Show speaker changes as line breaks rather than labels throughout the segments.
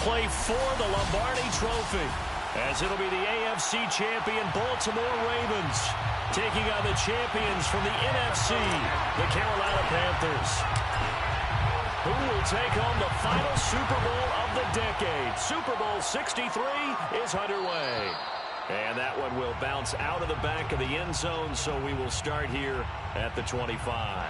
play for the Lombardi Trophy, as it'll be the AFC champion Baltimore Ravens taking on the champions from the NFC, the Carolina Panthers. Who will take home the final Super Bowl of the decade? Super Bowl 63 is underway. And that one will bounce out of the back of the end zone, so we will start here at the 25.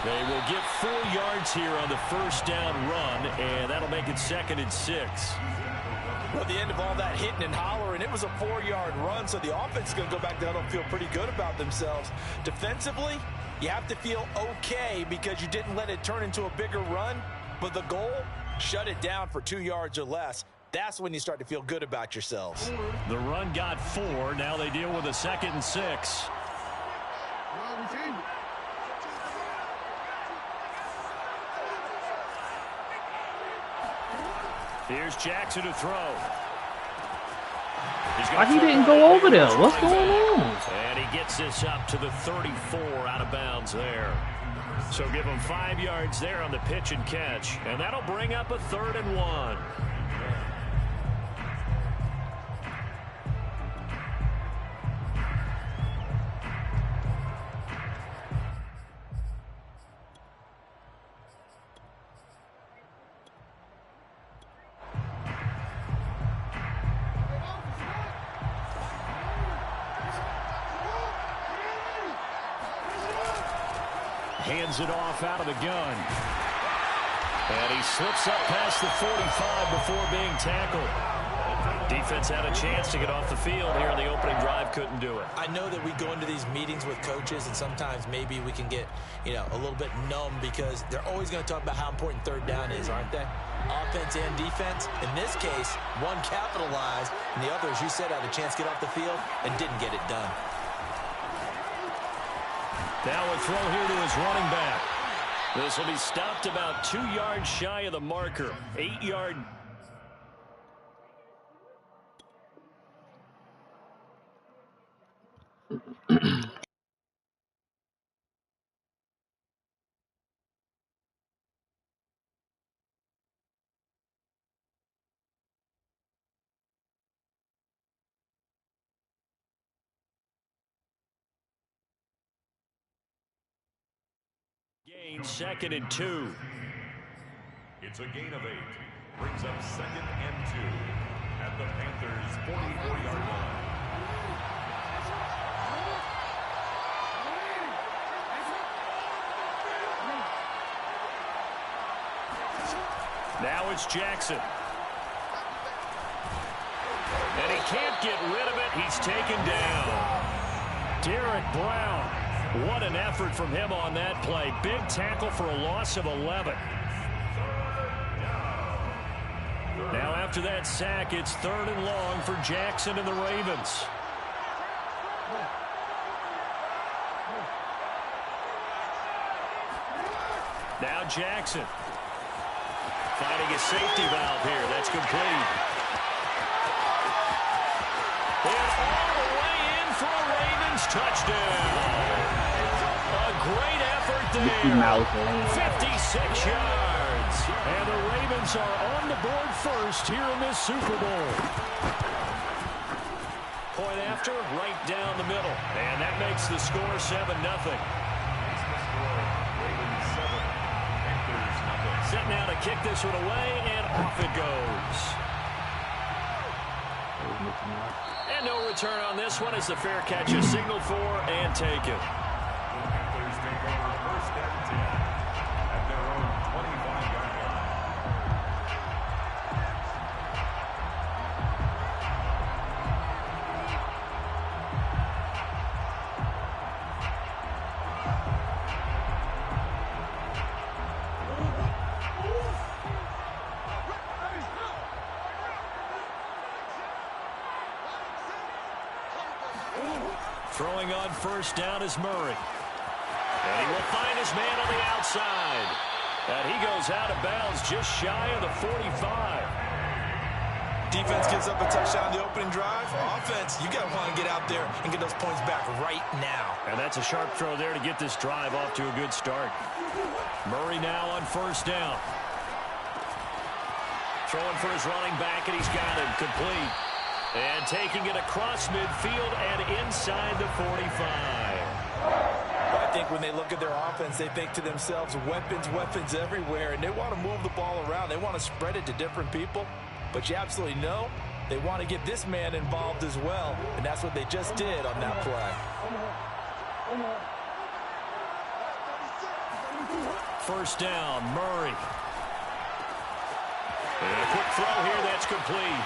They will get 4 yards here on the first down run, and that'll make it 2nd and 6.
Well, at the end of all that hitting and hollering, it was a 4-yard run, so the offense is going to go back down and feel pretty good about themselves. Defensively, you have to feel okay because you didn't let it turn into a bigger run, but the goal, shut it down for 2 yards or less. That's when you start to feel good about yourselves.
The run got 4. Now they deal with a 2nd and 6. Here's Jackson to throw.
Why he didn't go over there? What's going on?
And he gets this up to the 34 out of bounds there. So give him 5 yards there on the pitch and catch. And that'll bring up a 3rd and 1. Hands it off out of the gun. And he slips up past the 45 before being tackled. Defense had a chance to get off the field here in the opening drive, couldn't do it.
I know that we go into these meetings with coaches, and sometimes maybe we can get, a little bit numb because they're always going to talk about how important 3rd down is, aren't they? Offense and defense. In this case, one capitalized, and the other, as you said, had a chance to get off the field and didn't get it done.
Now a throw here to his running back. This will be stopped about 2 yards shy of the marker. 8-yard. Gain 2nd and 2.
It's a gain of 8. Brings up 2nd and 2 at the Panthers' 44-yard line.
Now it's Jackson. And he can't get rid of it. He's taken down. Derek Brown. What an effort from him on that play. Big tackle for a loss of 11. Now after that sack, it's 3rd and long for Jackson and the Ravens. Now Jackson. Finding a safety valve here. That's complete. And all the way in for a Ravens touchdown. A great effort there. 56 yards. And the Ravens are on the board first here in this Super Bowl. Point after, right down the middle. And that makes the score 7-0. Set now to kick this one away, and off it goes. And no return on this one as the fair catch is signaled for and taken.
Panthers take over 1st and 10 at their own 25-yard line.
Throwing on first down is Murray. And he will find his man on the outside. And he goes out of bounds just shy of the 45.
Defense gives up a touchdown on the opening drive. Offense, you got to want to get out there and get those points back right now.
And that's a sharp throw there to get this drive off to a good start. Murray now on first down. Throwing for his running back, and he's got him complete. And taking it across midfield and inside the 45.
I think when they look at their offense, they think to themselves, weapons, weapons everywhere, and they want to move the ball around. They want to spread it to different people, but you absolutely know they want to get this man involved as well, and that's what they just did on that play.
First down, Murray. And a quick throw here that's complete.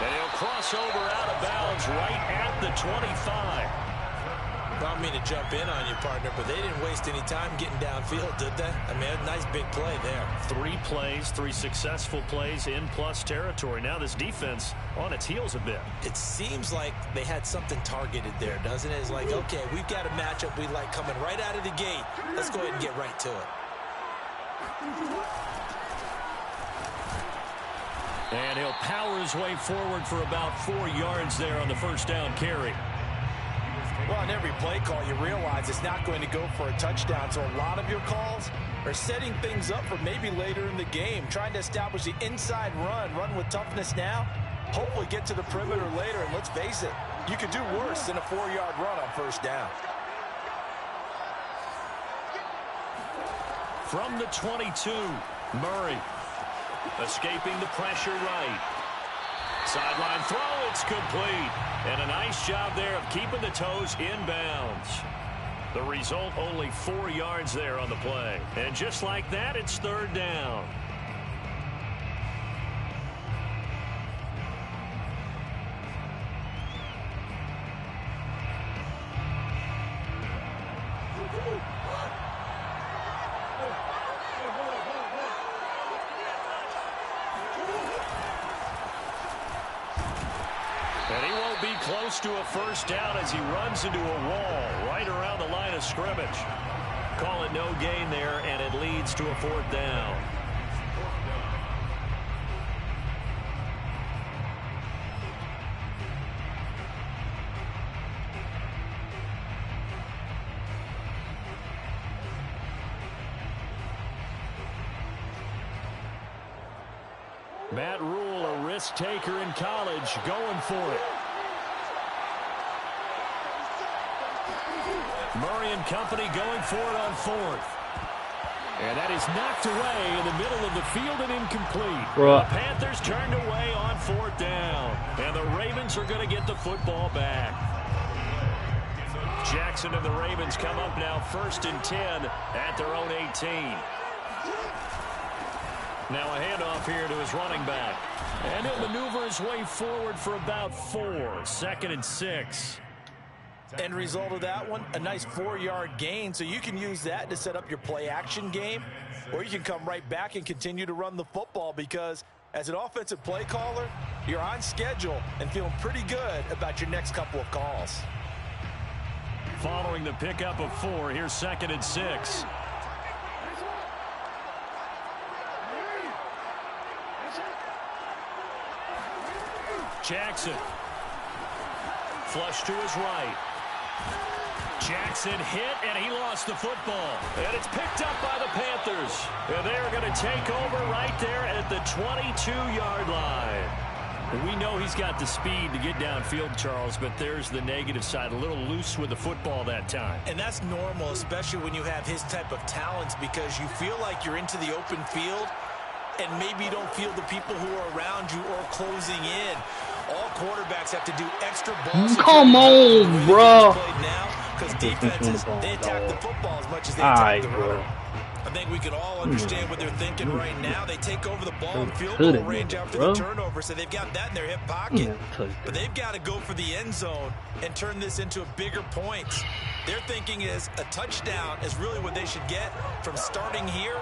And he'll cross over out of bounds right at the 25.
I don't mean to jump in on you, partner, but they didn't waste any time getting downfield, did they? I mean, a nice big play there.
3 plays, 3 successful plays in plus territory. Now this defense on its heels a bit.
It seems like they had something targeted there, doesn't it? It's like, okay, we've got a matchup we like coming right out of the gate. Let's go ahead and get right to it.
And he'll power his way forward for about 4 yards there on the first down carry.
Well, on every play call, you realize it's not going to go for a touchdown. So a lot of your calls are setting things up for maybe later in the game, trying to establish the inside run with toughness now, hopefully get to the perimeter later. And let's face it, you could do worse than a 4-yard run on first down.
From the 22, Murray escaping the pressure right. Sideline throw, it's complete. And a nice job there of keeping the toes inbounds. The result, only 4 yards there on the play. And just like that, it's third down. And he won't be close to a first down as he runs into a wall right around the line of scrimmage. Call it no gain there, and it leads to a fourth down. Matt Rule, a risk taker in college, going for it. Murray and company going for it on fourth. And that is knocked away in the middle of the field and incomplete. The Panthers turned away on fourth down. And the Ravens are going to get the football back. Jackson and the Ravens come up now 1st and 10 at their own 18. Now a handoff here to his running back. And he'll maneuver his way forward for about 4. 2nd and 6.
End result of that one, a nice 4-yard gain. So you can use that to set up your play-action game, or you can come right back and continue to run the football, because as an offensive play caller, you're on schedule and feeling pretty good about your next couple of calls.
Following the pickup of 4, here's 2nd and 6. Jackson. Flush to his right. Jackson hit, and he lost the football. And it's picked up by the Panthers. And they're going to take over right there at the 22-yard line. We know he's got the speed to get downfield, Charles, but there's the negative side. A little loose with the football that time.
And that's normal, especially when you have his type of talents, because you feel like you're into the open field, and maybe you don't feel the people who are around you or closing in. All quarterbacks have to do extra balls.
Come on, bro.
Because defenses, they attack the football as much as they attack the runner. I think we can all understand what they're thinking right now. They take over the ball in field goal range after the turnover, so they've got that in their hip pocket. But they've got to go for the end zone and turn this into a bigger points. Their thinking is a touchdown is really what they should get from starting here.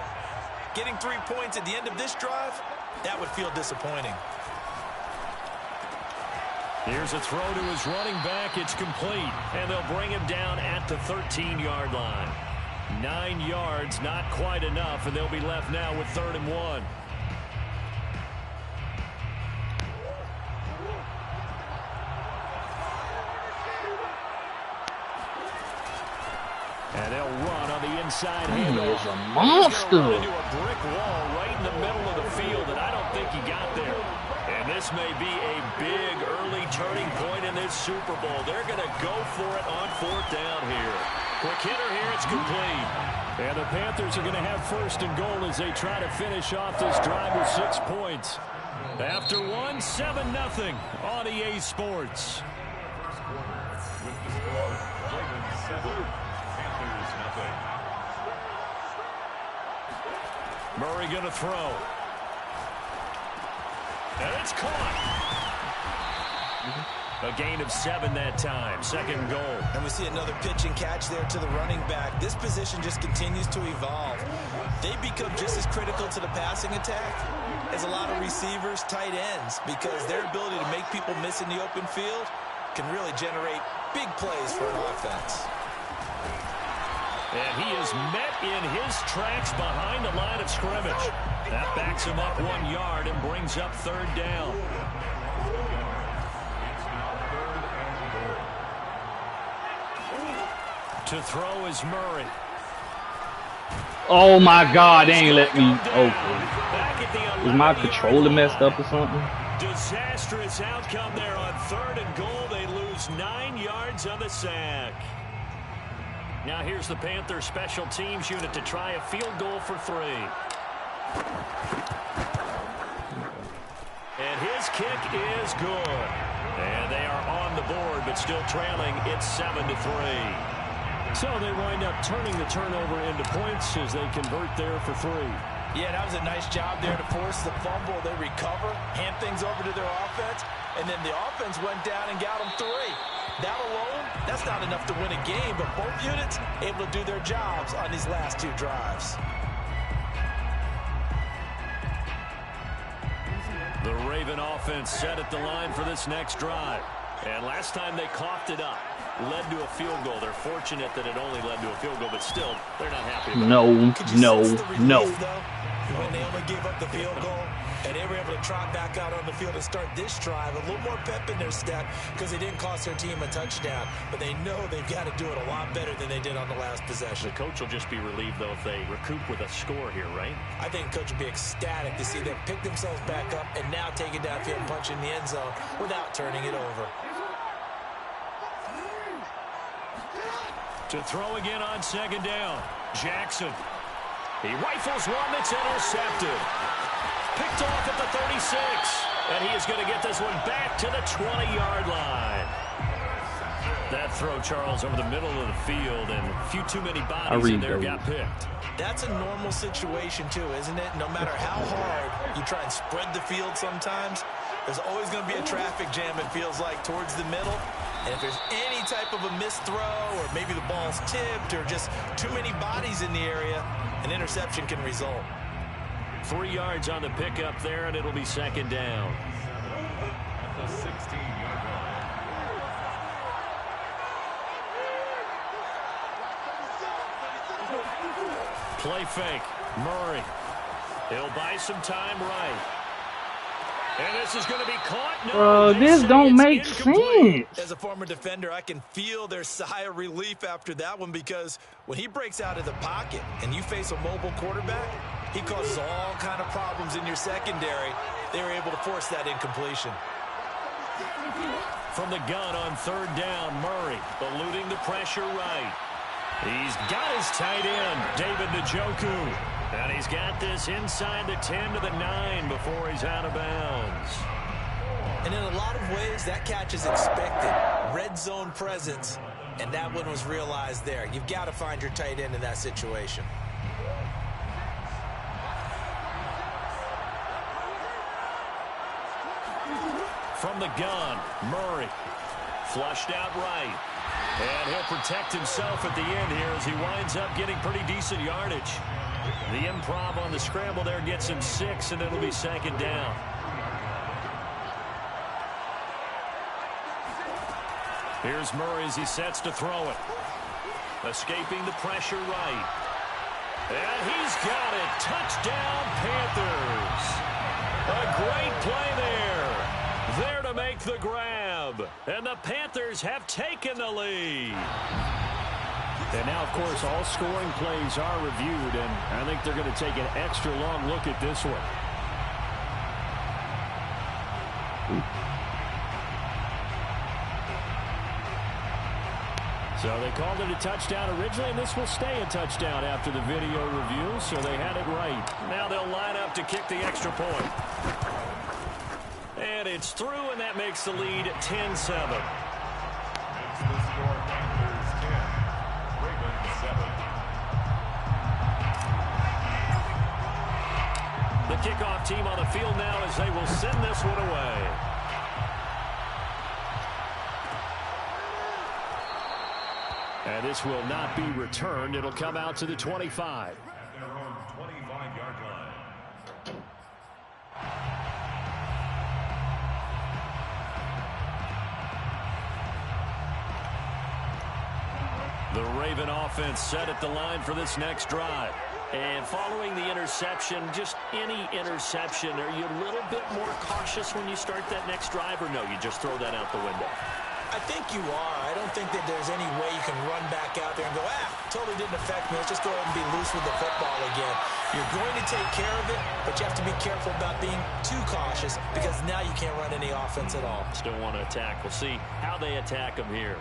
Getting 3 points at the end of this drive, that would feel disappointing.
Here's a throw to his running back. It's complete, and they'll bring him down at the 13-yard line. 9 yards, not quite enough, and they'll be left now with 3rd and 1. And they'll run on the inside handoff.
He is a monster.
Into a brick wall right in the middle of the field, and I don't think he got there. And this may be a big early turning point in this Super Bowl. They're going to go for it on 4th down here. Quick hitter here, it's complete. And the Panthers are going to have 1st and goal as they try to finish off this drive with 6 points. After 1, 7-0 on EA Sports.
With the score, Ravens 7, Panthers nothing.
Murray going to throw. And it's caught. A gain of 7 that time. 2nd goal.
And we see another pitch and catch there to the running back. This position just continues to evolve. They become just as critical to the passing attack as a lot of receivers, tight ends, because their ability to make people miss in the open field can really generate big plays for an offense.
And he is met in his tracks behind the line of scrimmage. That backs him up 1 yard and brings up 3rd down. To throw is Murray.
Oh my God, they ain't let me open. Is my controller messed up or something?
Disastrous outcome there on 3rd and goal. They lose 9 yards on the sack. Now here's the Panthers special teams unit to try a field goal for 3. And his kick is good. And they are on the board, but still trailing. It's 7-3. So they wind up turning the turnover into points as they convert there for 3.
Yeah, that was a nice job there to force the fumble. They recover, hand things over to their offense, and then the offense went down and got them 3. That alone, that's not enough to win a game, but both units able to do their jobs on these last 2 drives.
The Raven offense set at the line for this next drive. And last time they coughed it up, led to a field goal. They're fortunate that it only led to a field goal, but still, they're not happy about it.
No.
When they only gave up the field goal, and they were able to trot back out on the field and start this drive, a little more pep in their step because they didn't cost their team a touchdown. But they know they've got to do it a lot better than they did on the last possession.
The coach will just be relieved, though, if they recoup with a score here, right?
I think the coach will be ecstatic to see them pick themselves back up and now take it downfield and punch in the end zone without turning it over.
To throw again on 2nd down. Jackson. He rifles one that's intercepted. Picked off at the 36. And he is going to get this one back to the 20-yard line. That throw, Charles, over the middle of the field, and a few too many bodies in there got picked.
That's a normal situation, too, isn't it? No matter how hard you try and spread the field sometimes, there's always going to be a traffic jam, it feels like, towards the middle. And if there's any type of a missed throw, or maybe the ball's tipped, or just too many bodies in the area, an interception can result.
3 yards on the pickup there, and it'll be 2nd down.
At the 16-yard line.
Play fake. Murray. He'll buy some time right. And this is going to be caught. No,
this don't make sense.
As a former defender, I can feel their sigh of relief after that one, because when he breaks out of the pocket and you face a mobile quarterback, he causes all kind of problems in your secondary. They were able to force that incompletion.
From the gun on 3rd down, Murray eluding the pressure right. He's got his tight end, David Njoku. And he's got this inside the 10 to the 9 before he's out of bounds.
And in a lot of ways, that catch is expected. Red zone presence, and that one was realized there. You've got to find your tight end in that situation.
From the gun, Murray. Flushed out right. And he'll protect himself at the end here as he winds up getting pretty decent yardage. The improv on the scramble there gets him 6, and it'll be 2nd down. Here's Murray as he sets to throw it. Escaping the pressure right. And he's got it. Touchdown, Panthers. A great play there. There to make the grab. And the Panthers have taken the lead.
And now, of course, all scoring plays are reviewed, and I think they're going to take an extra long look at this one. So they called it a touchdown originally, and this will stay a touchdown after the video review, so they had it right.
Now they'll line up to kick the extra point. And it's through, and that makes the lead 10-7.
Makes the score Panthers 10, Ravens 7.
The kickoff team on the field now as they will send this one away.
And this will not be returned. It'll come out to the 25.
At their own 25-yard line.
The Raven offense set at the line for this next drive.
And following the interception, just any interception, are you a little bit more cautious when you start that next drive, or no, you just throw that out the window?
I think you are. I don't think that there's any way you can run back out there and go, totally didn't affect me. Let's just go ahead and be loose with the football again. You're going to take care of it, but you have to be careful about being too cautious because now you can't run any offense at all.
Still want to attack. We'll see how they attack them here.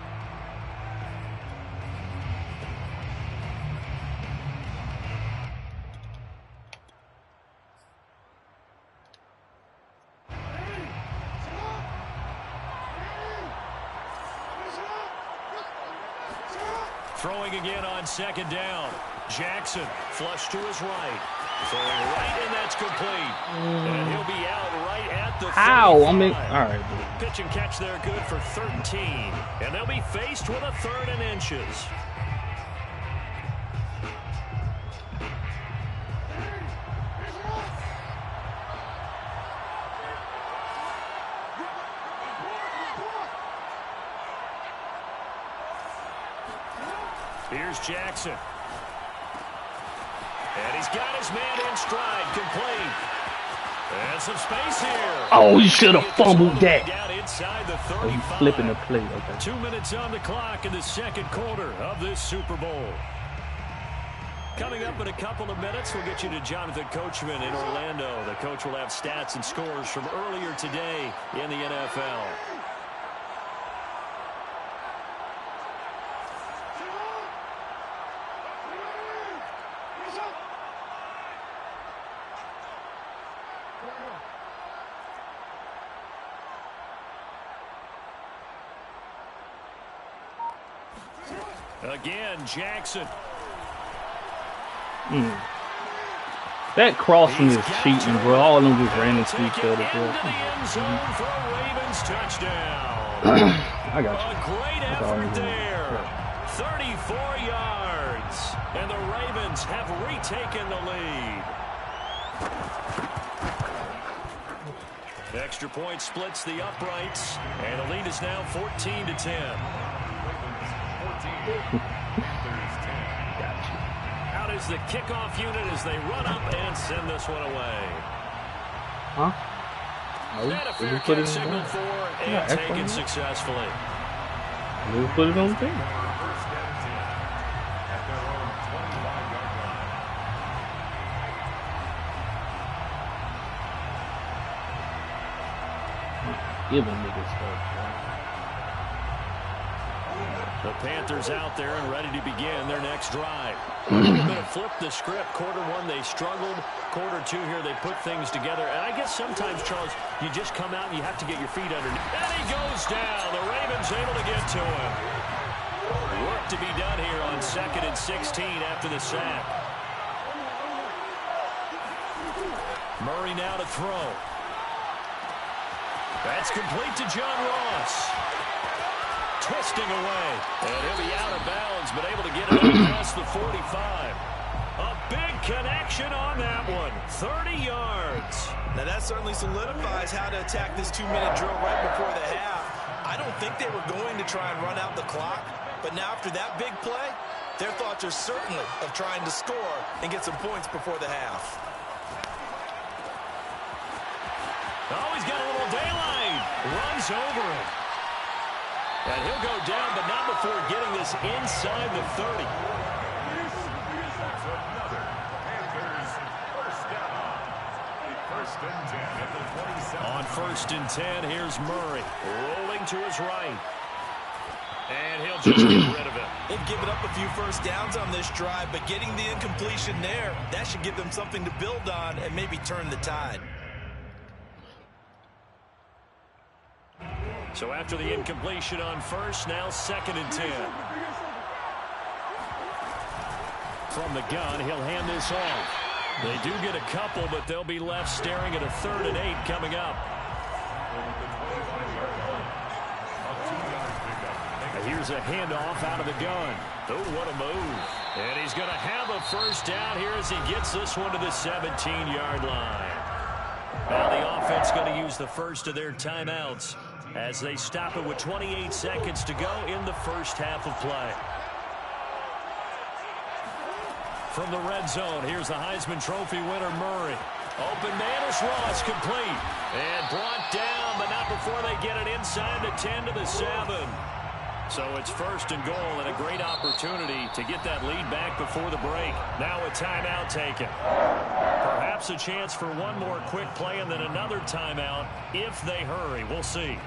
Throwing again on second down. Jackson flush to his right. Throwing right, and that's complete. And he'll be out right at the 35.
Ow, I mean, all right.
Pitch and catch there good for 13. And they'll be faced with a 3rd and inches. Here's Jackson. And he's got his man in stride, complete. And some space here.
Oh, you should have fumbled that.
Down inside the 35.
Oh, you flipping the play. Okay.
2 minutes on the clock in the second quarter of this Super Bowl. Coming up in a couple of minutes, we'll get you to Jonathan Coachman in Orlando. The coach will have stats and scores from earlier today in the NFL. Again, Jackson.
That crossing is cheating, bro. All of them just ran into each other, bro. I got you.
A great effort there. 34 yards. And the Ravens have retaken the lead. Extra point splits the uprights. And the lead is now 14-10. Out is the kickoff unit as they run up and send this one away.
Huh?
And a fair catch signal for and taken successfully.
We put it on the thing.
At their own 25-yard line.
Giving niggas stuff.
The Panthers out there and ready to begin their next drive. A little bit of flip the script. Quarter one, they struggled. Quarter two here, they put things together. And I guess sometimes, Charles, you just come out and you have to get your feet underneath. And he goes down. The Ravens able to get to him. Work to be done here on 2nd and 16 after the sack. Murray now to throw. That's complete to John Ross. Twisting away, and he'll be out of bounds, but able to get it past the 45. A big connection on that one, 30 yards.
Now that certainly solidifies how to attack this 2-minute drill right before the half. I don't think they were going to try and run out the clock, but now after that big play, their thoughts are certainly of trying to score and get some points before the half.
Oh, he's got a little daylight. Runs over it. And he'll go down, but not before getting this inside the 30.
That's another Panthers first down. First and 10 at the 27.
On first and 10, here's Murray. Rolling to his right. And he'll just get rid of it.
They've given up a few first downs on this drive, but getting the incompletion there, that should give them something to build on and maybe turn the tide.
So after the incompletion on first, now second and 10. From the gun, he'll hand this off. They do get a couple, but they'll be left staring at a 3rd and 8 coming up. And here's a handoff out of the gun. Oh, what a move. And he's going to have a first down here as he gets this one to the 17-yard line. Now the offense going to use the first of their timeouts as they stop it with 28 seconds to go in the first half of play. From the red zone, here's the Heisman Trophy winner, Murray. Open man is Ross, complete. And brought down, but not before they get it inside the 10 to the 7. So it's first and goal and a great opportunity to get that lead back before the break. Now a timeout taken. Perhaps a chance for one more quick play and then another timeout if they hurry. We'll see.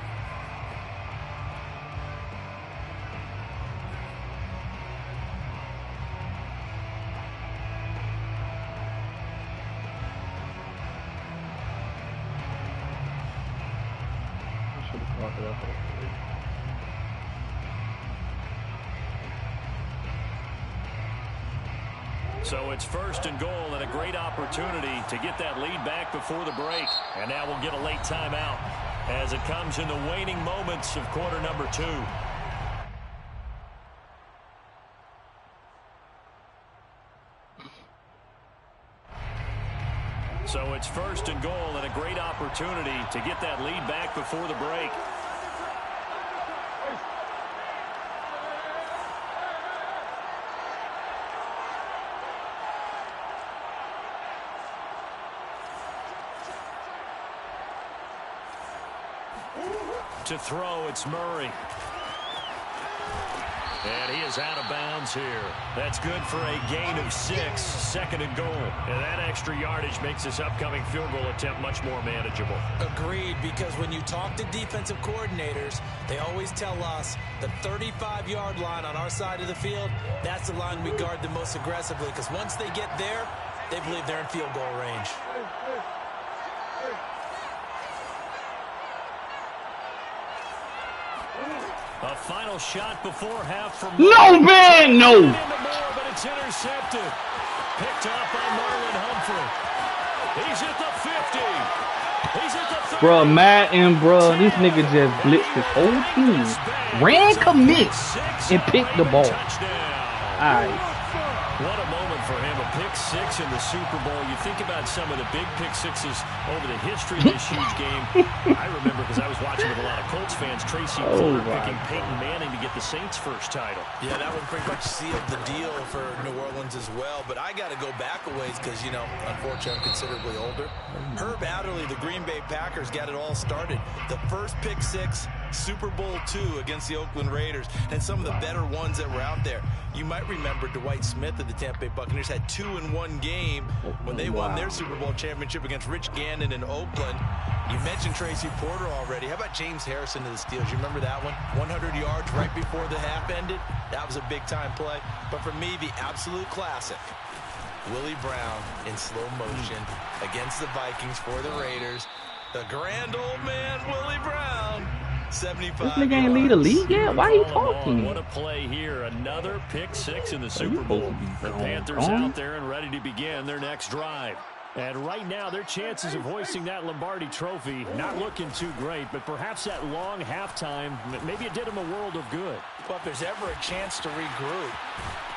So it's first and goal and a great opportunity to get that lead back before the break. And now we'll get a late timeout as it comes in the waning moments of quarter number 2. So it's first and goal and a great opportunity to get that lead back before the break. To throw, it's Murray. And he is out of bounds here. That's good for a gain of 6, 2nd and goal. And that extra yardage makes this upcoming field goal attempt much more manageable.
Agreed, because when you talk to defensive coordinators, they always tell us the 35-yard line on our side of the field, that's the line we guard the most aggressively, because once they get there, they believe they're in field goal range.
A final shot before half from...
No, man! No!
But it's intercepted. Picked off by Marlon Humphrey. He's at the 50. He's at the 30.
Bruh, Madden, bruh, this nigga just blitzed his whole team. Ran commit and picked the ball. Alright.
What a moment for him. A pick 6 in the Super Bowl. You think about some of the big pick 6s over the history of this huge game. I remember because I was watching with a lot of Colts fans, Tracy Porter picking Peyton Manning to get the Saints' first title.
Yeah, that one pretty much sealed the deal for New Orleans as well. But I got to go back a ways because, you know, unfortunately I'm considerably older. Herb Adderley, the Green Bay Packers, got it all started. The first pick 6, Super Bowl II against the Oakland Raiders, and some of the better ones that were out there. You might remember Dwight Smith of the Tampa Bay Buccaneers had 2 in one game when they won their Super Bowl championship against Rich Gannon in Oakland. You mentioned Tracy Porter already. How about James Harrison to the Steelers? You remember that one? 100 yards right before the half ended. That was a big-time play. But for me, the absolute classic, Willie Brown in slow motion against the Vikings for the Raiders. The grand old man, Willie Brown. 75
This nigga ain't lead the league yet? Why are you talking?
What a play here. Another pick 6 in the Super Bowl. The Panthers out there and ready to begin their next drive. And right now, their chances of hoisting that Lombardi trophy not looking too great, but perhaps that long halftime, maybe it did them a world of good.
Well, if there's ever a chance to regroup,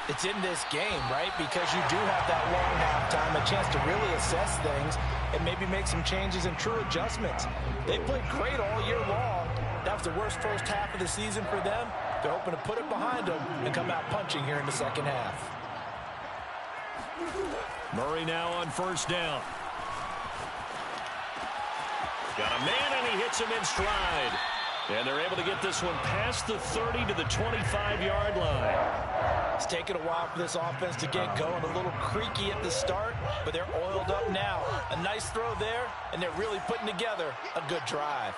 it's in this game, right? Because you do have that long halftime, a chance to really assess things and maybe make some changes and true adjustments. They played great all year long, That was the worst first half of the season for them. They're hoping to put it behind them and come out punching here in the second half.
Murray now on first down. Got a man, and he hits him in stride. And they're able to get this one past the 30 to the 25-yard line.
It's taken a while for this offense to get going. A little creaky at the start, but they're oiled up now. A nice throw there, and they're really putting together a good drive.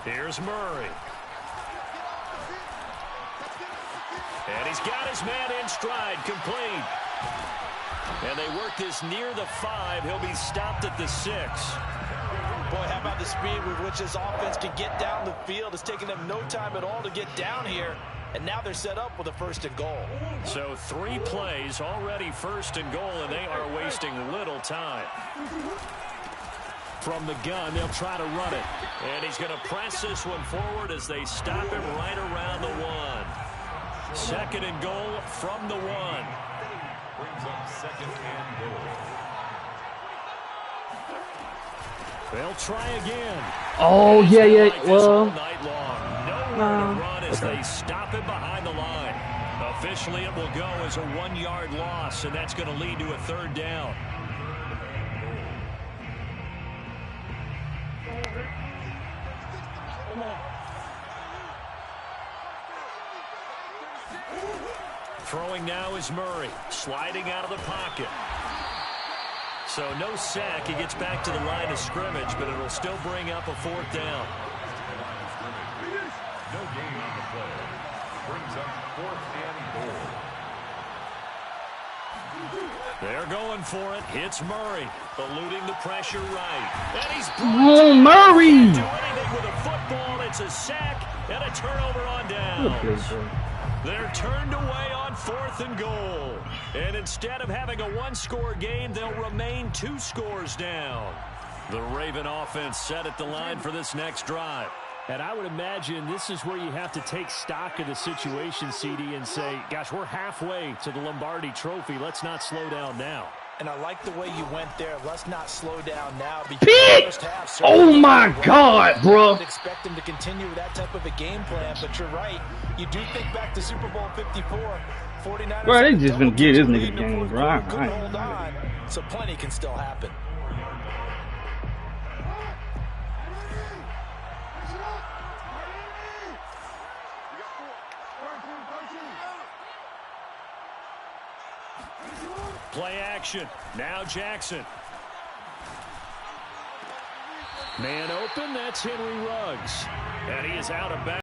Here's Murray. And he's got his man in stride, complete. And they work this near the 5. He'll be stopped at the 6.
Boy, how about the speed with which this offense can get down the field? It's taken them no time at all to get down here. And now they're set up with a 1st and goal.
So 3 plays, already 1st and goal, and they are wasting little time. From the gun, they'll try to run it. And he's going to press this one forward as they stop him right around the 1. 2nd and goal from the 1.
Brings up 2nd and goal.
They'll try again.
Oh, yeah. Well,
Night long. Nowhere to run as they stop him behind the line. Officially, it will go as a 1-yard loss, and that's going to lead to a 3rd down. Throwing now is Murray, sliding out of the pocket. So no sack. He gets back to the line of scrimmage, but it'll still bring up a 4th down.
No gain on the play. Brings up 4th and goal.
They're going for it. Hits Murray, eluding the pressure right. And he's
oh, Murray!
Can't do anything with a football. It's a sack and a turnover on downs. They're turned away on 4th and goal. And instead of having a 1-score game, they'll remain 2 scores down. The Raven offense set at the line for this next drive.
And I would imagine this is where you have to take stock of the situation, CD, and say, gosh, we're halfway to the Lombardi Trophy. Let's not slow down now.
And I like the way you went there. Let's not slow down now.
Pick! Oh, my God, bro.
I would expect them to continue with that type of a game plan, but you're right. You do think back to Super Bowl 54. 49ers.
Bro, they just been get this nigga game, bro.
Couldn't hold on, so plenty can still happen.
Play action. Now Jackson. Man open. That's Henry Ruggs. And he is out of bounds.